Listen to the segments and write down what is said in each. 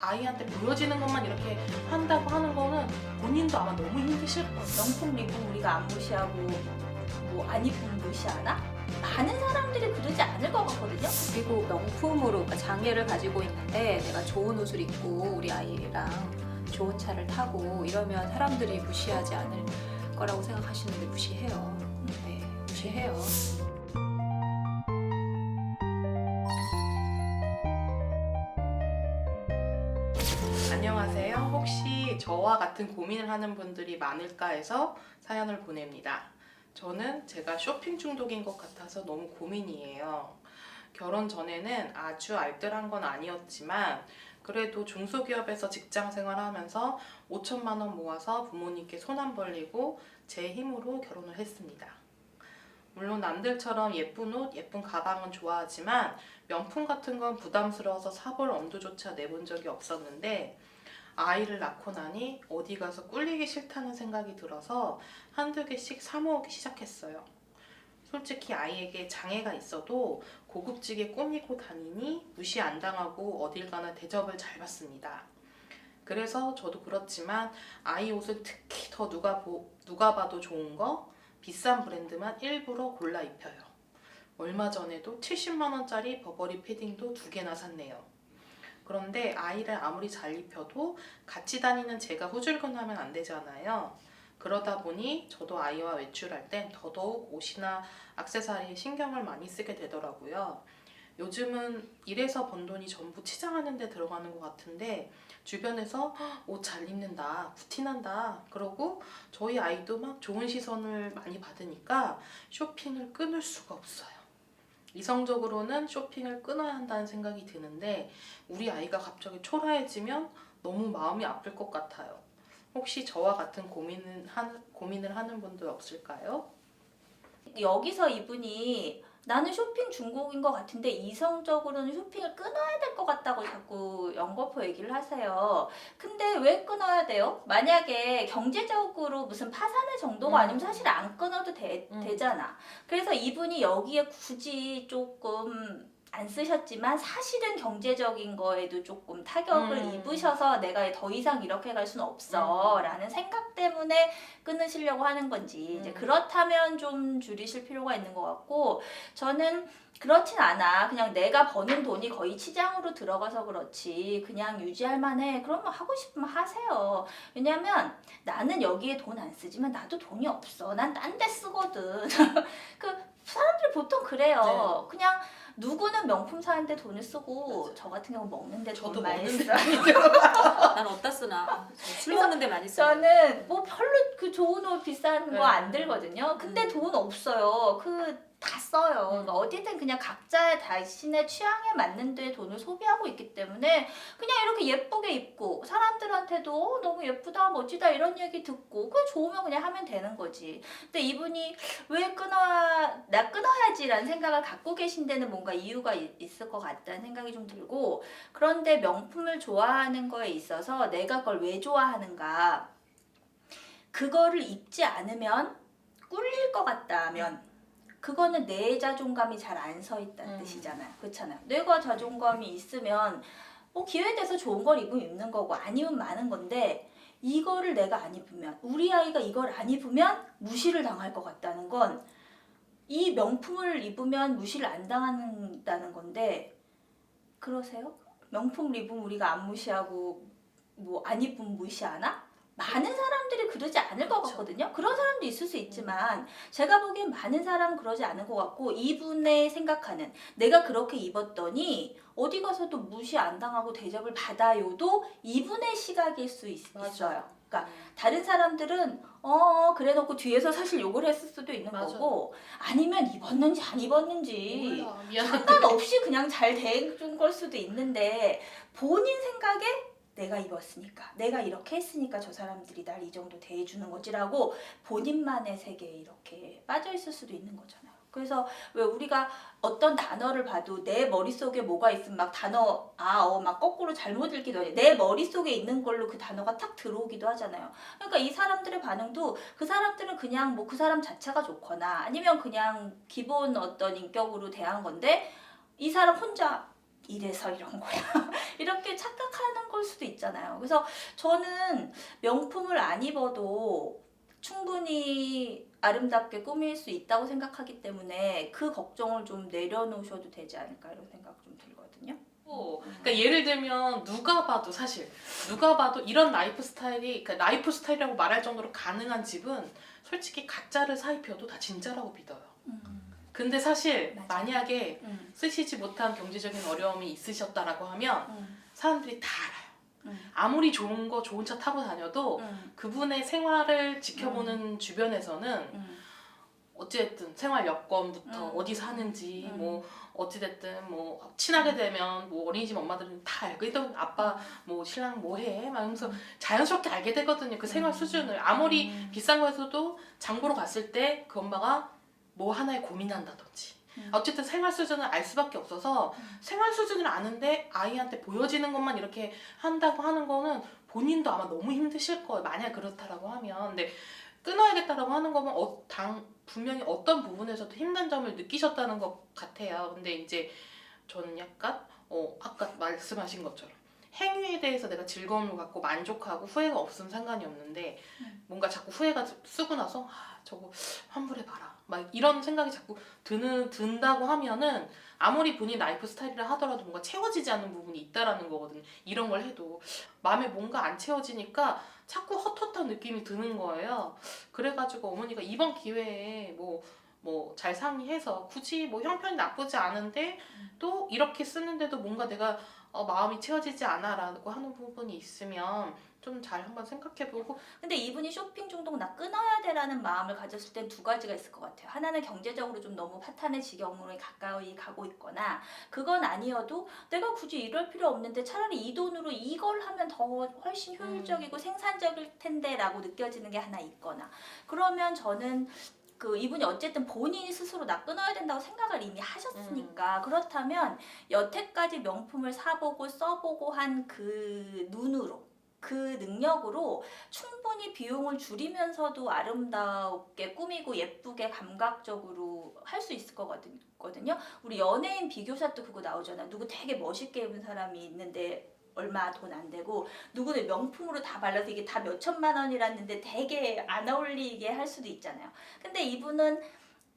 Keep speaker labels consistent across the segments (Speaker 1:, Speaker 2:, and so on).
Speaker 1: 아이한테 보여지는 것만 이렇게 한다고 하는 거는 본인도 아마 너무 힘드실 거예요.
Speaker 2: 명품 리뷰 우리가 안 무시하고 뭐 안 이쁘면 무시하나? 많은 사람들이 그러지 않을 것 같거든요.
Speaker 3: 그리고 명품으로 그러니까 장애를 가지고 있는데 내가 좋은 옷을 입고 우리 아이랑 좋은 차를 타고 이러면 사람들이 무시하지 않을 거라고 생각하시는데 무시해요. 네, 무시해요.
Speaker 1: 안녕하세요. 혹시 저와 같은 고민을 하는 분들이 많을까 해서 사연을 보냅니다. 저는 제가 쇼핑 중독인 것 같아서 너무 고민이에요. 결혼 전에는 아주 알뜰한 건 아니었지만 그래도 중소기업에서 직장 생활하면서 5천만 원 모아서 부모님께 손 안 벌리고 제 힘으로 결혼을 했습니다. 물론 남들처럼 예쁜 옷, 예쁜 가방은 좋아하지만 명품 같은 건 부담스러워서 사볼 엄두조차 내본 적이 없었는데 아이를 낳고 나니 어디 가서 꿀리기 싫다는 생각이 들어서 한두 개씩 사 모으기 시작했어요. 솔직히 아이에게 장애가 있어도 고급지게 꾸미고 다니니 무시 안 당하고 어딜 가나 대접을 잘 받습니다. 그래서 저도 그렇지만 아이 옷을 특히 더 누가 봐도 좋은 거 비싼 브랜드만 일부러 골라 입혀요. 얼마 전에도 70만 원짜리 버버리 패딩도 2개나 샀네요. 그런데 아이를 아무리 잘 입혀도 같이 다니는 제가 후줄근하면 안 되잖아요. 그러다 보니 저도 아이와 외출할 땐 더더욱 옷이나 액세서리에 신경을 많이 쓰게 되더라고요. 요즘은 일해서 번 돈이 전부 치장하는 데 들어가는 것 같은데 주변에서 옷 잘 입는다, 부티난다 그러고 저희 아이도 막 좋은 시선을 많이 받으니까 쇼핑을 끊을 수가 없어요. 이성적으로는 쇼핑을 끊어야 한다는 생각이 드는데 우리 아이가 갑자기 초라해지면 너무 마음이 아플 것 같아요. 혹시 저와 같은 고민을 하는 분들 없을까요?
Speaker 2: 여기서 이분이 나는 쇼핑 중독인 것 같은데 이성적으로는 쇼핑을 끊어야 될 것 같다고 자꾸 연거푸 얘기를 하세요. 근데 왜 끊어야 돼요? 만약에 경제적으로 무슨 파산의 정도가 아니면 사실 안 끊어도 되잖아. 그래서 이분이 여기에 굳이 조금 안 쓰셨지만 사실은 경제적인 거에도 조금 타격을 입으셔서 내가 더 이상 이렇게 갈 수는 없어 라는 생각 때문에 끊으시려고 하는 건지 이제 그렇다면 좀 줄이실 필요가 있는 것 같고, 저는 그렇진 않아. 그냥 내가 버는 돈이 거의 치장으로 들어가서 그렇지 그냥 유지할 만해. 그러면 하고 싶으면 하세요. 왜냐면 나는 여기에 돈 안 쓰지만 나도 돈이 없어. 난 딴 데 쓰거든. 그 사람들이 보통 그래요.
Speaker 1: 네.
Speaker 2: 그냥 누구는 명품 사는데 돈을 쓰고
Speaker 1: 맞아.
Speaker 2: 저 같은 경우 먹는데
Speaker 1: 저도
Speaker 2: 돈 많이
Speaker 1: 먹는데
Speaker 2: 써요.
Speaker 3: 난 어디다 쓰나? 술 먹는데 많이 써요.
Speaker 2: 저는 뭐 별로 그 좋은 옷 비싼 거 안
Speaker 1: 네.
Speaker 2: 들거든요. 근데 돈 없어요. 그 다 써요. 그러니까 어디든 그냥 각자의 자신의 취향에 맞는 데 돈을 소비하고 있기 때문에 그냥 이렇게 예쁘게 입고 사람들한테도 너무 예쁘다 멋지다 이런 얘기 듣고 그게 좋으면 그냥 하면 되는 거지. 근데 이분이 왜 나 끊어야지라는 생각을 갖고 계신 데는 뭔가 이유가 있을 것 같다는 생각이 좀 들고, 그런데 명품을 좋아하는 거에 있어서 내가 그걸 왜 좋아하는가, 그거를 입지 않으면 꿀릴 것 같다면 그거는 내 자존감이 잘 안 서 있다는 뜻이잖아요. 그렇잖아요. 내가 자존감이 있으면 뭐 기회 돼서 좋은 걸 입는 거고 아니면 많은 건데, 이거를 내가 안 입으면 우리 아이가 이걸 안 입으면 무시를 당할 것 같다는 건 이 명품을 입으면 무시를 안 당한다는 건데, 그러세요? 명품 입으면 우리가 안 무시하고 뭐 안 입으면 무시하나? 많은 사람들이 그러지 않을 것 같거든요. 그런 사람도 있을 수 있지만 제가 보기엔 많은 사람은 그러지 않을 것 같고, 이분의 생각하는 내가 그렇게 입었더니 어디 가서도 무시 안 당하고 대접을 받아요도 이분의 시각일 수 있어요. 그러니까 다른 사람들은 그래 놓고 뒤에서 사실 욕을 했을 수도 있는
Speaker 1: 맞아.
Speaker 2: 거고, 아니면 입었는지 안 입었는지
Speaker 1: 몰라. 미안한데.
Speaker 2: 상관없이 그냥 잘 대준 걸 수도 있는데, 본인 생각에 내가 입었으니까 내가 이렇게 했으니까 저 사람들이 날 이 정도 대해주는 거지라고 본인만의 세계에 이렇게 빠져 있을 수도 있는 거잖아요. 그래서 왜 우리가 어떤 단어를 봐도 내 머릿속에 뭐가 있으면 막 단어 막 거꾸로 잘못 읽기도 하지, 내 머릿속에 있는 걸로 그 단어가 탁 들어오기도 하잖아요. 그러니까 이 사람들의 반응도 그 사람들은 그냥 뭐 그 사람 자체가 좋거나 아니면 그냥 기본 어떤 인격으로 대한 건데, 이 사람 혼자 이래서 이런 거야. 이렇게 착각하는 걸 수도 있잖아요. 그래서 저는 명품을 안 입어도 충분히 아름답게 꾸밀 수 있다고 생각하기 때문에 그 걱정을 좀 내려놓으셔도 되지 않을까 이런 생각 좀 들거든요.
Speaker 1: 그러니까 예를 들면 누가 봐도 이런 라이프 스타일이, 그러니까 라이프 스타일이라고 말할 정도로 가능한 집은 솔직히 가짜를 사입혀도 다 진짜라고 믿어요. 근데 사실
Speaker 2: 맞아.
Speaker 1: 만약에 쓰시지 못한 경제적인 어려움이 있으셨다라고 하면 사람들이 다 알아요. 아무리 좋은 차 타고 다녀도 그분의 생활을 지켜보는 주변에서는 어찌됐든 생활 여건부터 어디 사는지 뭐 어찌됐든 뭐 친하게 되면 뭐 어린이집 엄마들은 다 알게 되고 아빠 뭐 신랑 뭐해 막 하면서 자연스럽게 알게 되거든요. 그 생활 수준을 아무리 비싼 거에서도 장 보러 갔을 때 그 엄마가 뭐 하나에 고민한다든지 어쨌든 생활 수준을 알 수밖에 없어서 생활 수준을 아는데 아이한테 보여지는 것만 이렇게 한다고 하는 거는 본인도 아마 너무 힘드실 거예요. 만약 그렇다라고 하면. 근데 끊어야겠다라고 하는 거면 분명히 어떤 부분에서도 힘든 점을 느끼셨다는 것 같아요. 근데 이제 저는 약간 아까 말씀하신 것처럼 행위에 대해서 내가 즐거움을 갖고 만족하고 후회가 없으면 상관이 없는데 뭔가 자꾸 후회가 쓰고 나서 저거 환불해봐라 막 이런 생각이 자꾸 든다고 하면은 아무리 본인 라이프 스타일이라 하더라도 뭔가 채워지지 않는 부분이 있다라는 거거든요. 이런 걸 해도 마음에 뭔가 안 채워지니까 자꾸 헛헛한 느낌이 드는 거예요. 그래가지고 어머니가 이번 기회에 뭐 잘 상의해서 굳이 뭐 형편이 나쁘지 않은데 또 이렇게 쓰는데도 뭔가 내가 마음이 채워지지 않아라고 하는 부분이 있으면 좀 잘 한번 생각해보고.
Speaker 2: 근데 이분이 쇼핑 중독 나 끊어야 돼라는 마음을 가졌을 땐 두 가지가 있을 것 같아요. 하나는 경제적으로 좀 너무 파탄의 지경으로 가까이 가고 있거나 그건 아니어도 내가 굳이 이럴 필요 없는데 차라리 이 돈으로 이걸 하면 더 훨씬 효율적이고 생산적일 텐데 라고 느껴지는 게 하나 있거나 그러면 저는 이분이 어쨌든 본인이 스스로 나 끊어야 된다고 생각을 이미 하셨으니까 그렇다면 여태까지 명품을 사보고 써보고 한 그 눈으로 그 능력으로 충분히 비용을 줄이면서도 아름답게 꾸미고 예쁘게 감각적으로 할 수 있을 거거든요. 우리 연예인 비교샷도 그거 나오잖아. 누구 되게 멋있게 입은 사람이 있는데 얼마 돈 안 되고 누구는 명품으로 다 발라서 이게 다 몇천만 원이랐는데 되게 안 어울리게 할 수도 있잖아요. 근데 이분은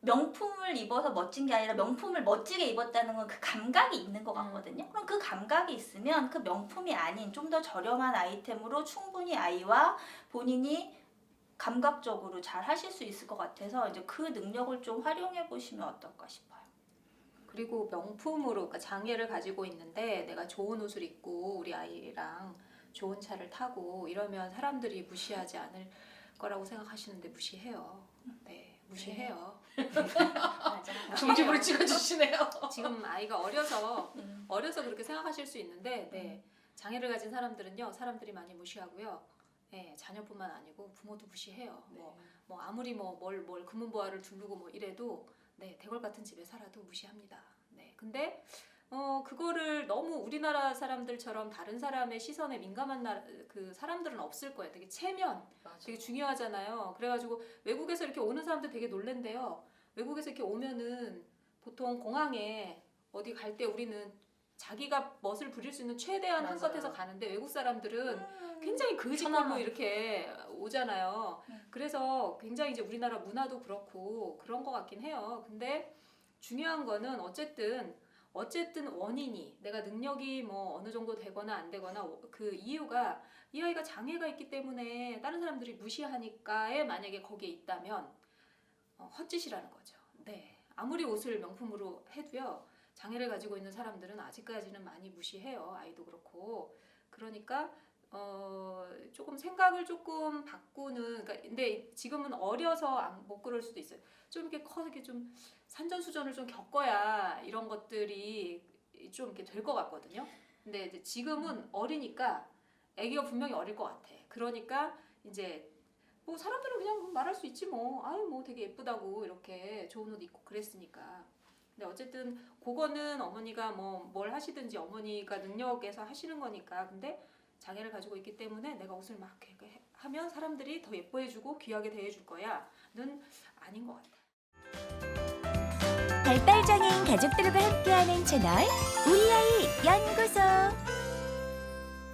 Speaker 2: 명품을 입어서 멋진 게 아니라 명품을 멋지게 입었다는 건 그 감각이 있는 것 같거든요. 그럼 그 감각이 있으면 그 명품이 아닌 좀 더 저렴한 아이템으로 충분히 아이와 본인이 감각적으로 잘 하실 수 있을 것 같아서 이제 그 능력을 좀 활용해 보시면 어떨까 싶어요.
Speaker 3: 그리고 명품으로 그러니까 장애를 가지고 있는데 내가 좋은 옷을 입고 우리 아이랑 좋은 차를 타고 이러면 사람들이 무시하지 않을 거라고 생각하시는데 무시해요. 네, 무시해요.
Speaker 2: 맞아.
Speaker 1: 중집으로 찍어주시네요.
Speaker 3: 지금 아이가 어려서 그렇게 생각하실 수 있는데 네, 장애를 가진 사람들은요 사람들이 많이 무시하고요. 네, 자녀뿐만 아니고 부모도 무시해요. 뭐 아무리 뭘 금은보화를 두르고 뭐 이래도 네, 대궐 같은 집에 살아도 무시합니다. 네, 근데 그거를 너무 우리나라 사람들처럼 다른 사람의 시선에 민감한 그 사람들은 없을 거예요. 되게 체면, 되게 중요하잖아요. 그래가지고 외국에서 이렇게 오는 사람들 되게 놀랜대요. 외국에서 이렇게 오면은 보통 공항에 어디 갈 때 우리는 자기가 멋을 부릴 수 있는 최대한
Speaker 1: 맞아요.
Speaker 3: 한껏해서 가는데 외국 사람들은 굉장히 거짓말로 이렇게 오잖아요. 그래서 굉장히 이제 우리나라 문화도 그렇고 그런 것 같긴 해요. 근데 중요한 거는 어쨌든 원인이 내가 능력이 뭐 어느 정도 되거나 안 되거나 그 이유가 이 아이가 장애가 있기 때문에 다른 사람들이 무시하니까에 만약에 거기에 있다면 헛짓이라는 거죠. 네, 아무리 옷을 명품으로 해도요 장애를 가지고 있는 사람들은 아직까지는 많이 무시해요. 아이도 그렇고. 그러니까 조금 생각을 조금 바꾸는. 그러니까 근데 지금은 어려서 못 그럴 수도 있어요. 좀 이렇게 커서 이렇게 좀 산전수전을 좀 겪어야 이런 것들이 좀 이렇게 될 것 같거든요. 근데 이제 지금은 어리니까 아기가 분명히 어릴 것 같아. 그러니까 이제 뭐 사람들은 그냥 말할 수 있지 뭐. 아유 뭐 되게 예쁘다고 이렇게 좋은 옷 입고 그랬으니까. 근데 어쨌든 그거는 어머니가 뭐 뭘 하시든지 어머니가 능력에서 하시는 거니까. 근데 장애를 가지고 있기 때문에 내가 옷을 막 이렇게 하면 사람들이 더 예뻐해주고 귀하게 대해줄 거야는 아닌 것 같아.
Speaker 4: 발달장애인 가족들과 함께하는 채널 우리 아이 연구소.